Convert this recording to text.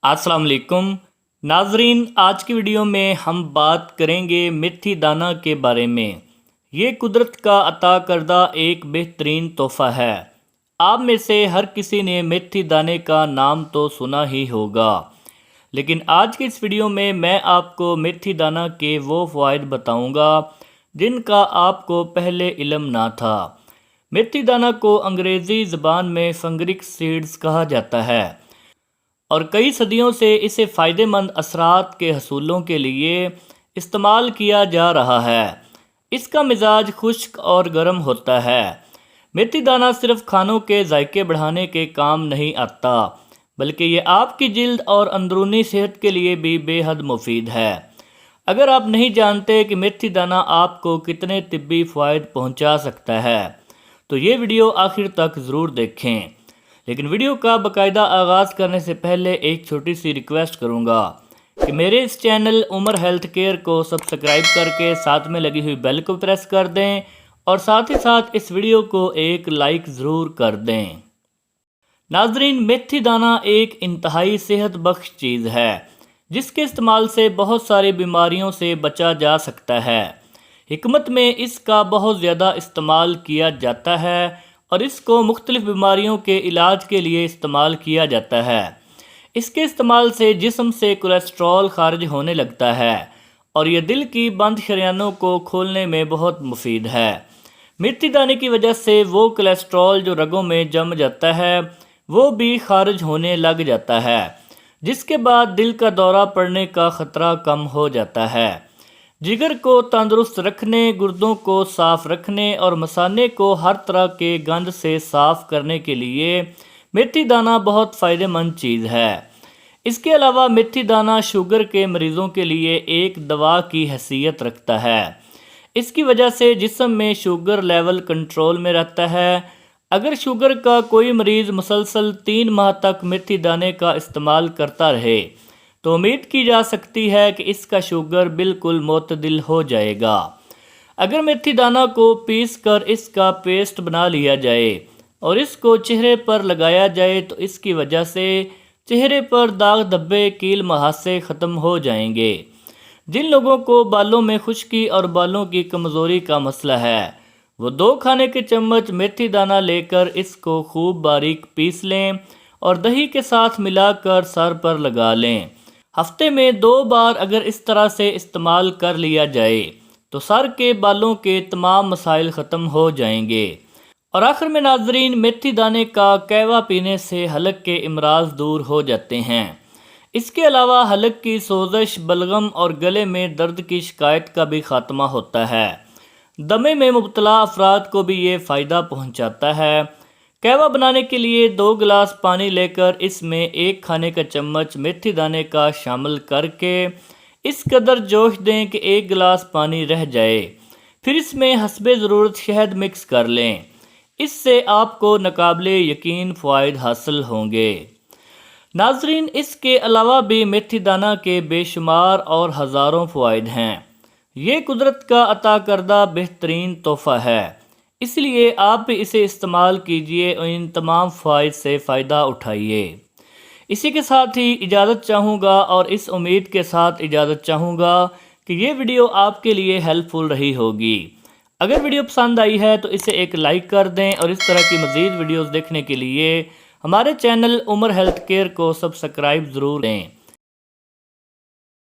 السلام علیکم ناظرین، آج کی ویڈیو میں ہم بات کریں گے میتھی دانہ کے بارے میں۔ یہ قدرت کا عطا کردہ ایک بہترین تحفہ ہے۔ آپ میں سے ہر کسی نے میتھی دانے کا نام تو سنا ہی ہوگا، لیکن آج کی اس ویڈیو میں آپ کو میتھی دانہ کے وہ فوائد بتاؤں گا جن کا آپ کو پہلے علم نہ تھا۔ میتھی دانہ کو انگریزی زبان میں فنگرک سیڈز کہا جاتا ہے اور کئی صدیوں سے اسے فائدہ مند اثرات کے حصولوں کے لیے استعمال کیا جا رہا ہے۔ اس کا مزاج خشک اور گرم ہوتا ہے۔ میتھی دانہ صرف کھانوں کے ذائقے بڑھانے کے کام نہیں آتا، بلکہ یہ آپ کی جلد اور اندرونی صحت کے لیے بھی بے حد مفید ہے۔ اگر آپ نہیں جانتے کہ میتھی دانہ آپ کو کتنے طبی فوائد پہنچا سکتا ہے تو یہ ویڈیو آخر تک ضرور دیکھیں۔ لیکن ویڈیو کا باقاعدہ آغاز کرنے سے پہلے ایک چھوٹی سی ریکویسٹ کروں گا کہ میرے اس چینل عمر ہیلتھ کیئر کو سبسکرائب کر کے ساتھ میں لگی ہوئی بیل کو پریس کر دیں اور ساتھ ہی ساتھ اس ویڈیو کو ایک لائک ضرور کر دیں۔ ناظرین، میتھی دانہ ایک انتہائی صحت بخش چیز ہے جس کے استعمال سے بہت ساری بیماریوں سے بچا جا سکتا ہے۔ حکمت میں اس کا بہت زیادہ استعمال کیا جاتا ہے اور اس کو مختلف بیماریوں کے علاج کے لیے استعمال کیا جاتا ہے۔ اس کے استعمال سے جسم سے کولیسٹرول خارج ہونے لگتا ہے اور یہ دل کی بند شریانوں کو کھولنے میں بہت مفید ہے۔ میتھی دانے کی وجہ سے وہ کولیسٹرول جو رگوں میں جم جاتا ہے وہ بھی خارج ہونے لگ جاتا ہے، جس کے بعد دل کا دورہ پڑنے کا خطرہ کم ہو جاتا ہے۔ جگر کو تندرست رکھنے، گردوں کو صاف رکھنے اور مثانے کو ہر طرح کے گند سے صاف کرنے کے لیے میتھی دانہ بہت فائدہ مند چیز ہے۔ اس کے علاوہ میتھی دانہ شوگر کے مریضوں کے لیے ایک دوا کی حیثیت رکھتا ہے۔ اس کی وجہ سے جسم میں شوگر لیول کنٹرول میں رہتا ہے۔ اگر شوگر کا کوئی مریض مسلسل 3 ماہ تک میتھی دانے کا استعمال کرتا رہے تو امید کی جا سکتی ہے کہ اس کا شوگر بالکل معتدل ہو جائے گا۔ اگر میتھی دانہ کو پیس کر اس کا پیسٹ بنا لیا جائے اور اس کو چہرے پر لگایا جائے تو اس کی وجہ سے چہرے پر داغ دھبے، کیل مہاسے ختم ہو جائیں گے۔ جن لوگوں کو بالوں میں خشکی اور بالوں کی کمزوری کا مسئلہ ہے وہ 2 کھانے کے چمچ میتھی دانہ لے کر اس کو خوب باریک پیس لیں اور دہی کے ساتھ ملا کر سر پر لگا لیں۔ ہفتے میں 2 بار اگر اس طرح سے استعمال کر لیا جائے تو سر کے بالوں کے تمام مسائل ختم ہو جائیں گے۔ اور آخر میں ناظرین، میتھی دانے کا قہوہ پینے سے حلق کے امراض دور ہو جاتے ہیں۔ اس کے علاوہ حلق کی سوزش، بلغم اور گلے میں درد کی شکایت کا بھی خاتمہ ہوتا ہے۔ دمے میں مبتلا افراد کو بھی یہ فائدہ پہنچاتا ہے۔ قہوہ بنانے کے لیے 2 گلاس پانی لے کر اس میں 1 کھانے کا چمچ میتھی دانے کا شامل کر کے اس قدر جوش دیں کہ 1 گلاس پانی رہ جائے۔ پھر اس میں حسب ضرورت شہد مکس کر لیں۔ اس سے آپ کو ناقابل یقین فوائد حاصل ہوں گے۔ ناظرین، اس کے علاوہ بھی میتھی دانہ کے بے شمار اور ہزاروں فوائد ہیں۔ یہ قدرت کا عطا کردہ بہترین تحفہ ہے، اس لیے آپ بھی اسے استعمال کیجئے اور ان تمام فوائد سے فائدہ اٹھائیے۔ اسی کے ساتھ ہی اجازت چاہوں گا اور اس امید کے ساتھ اجازت چاہوں گا کہ یہ ویڈیو آپ کے لیے ہیلپ فل رہی ہوگی۔ اگر ویڈیو پسند آئی ہے تو اسے ایک لائک کر دیں اور اس طرح کی مزید ویڈیوز دیکھنے کے لیے ہمارے چینل عمر ہیلتھ کیئر کو سبسکرائب ضرور دیں۔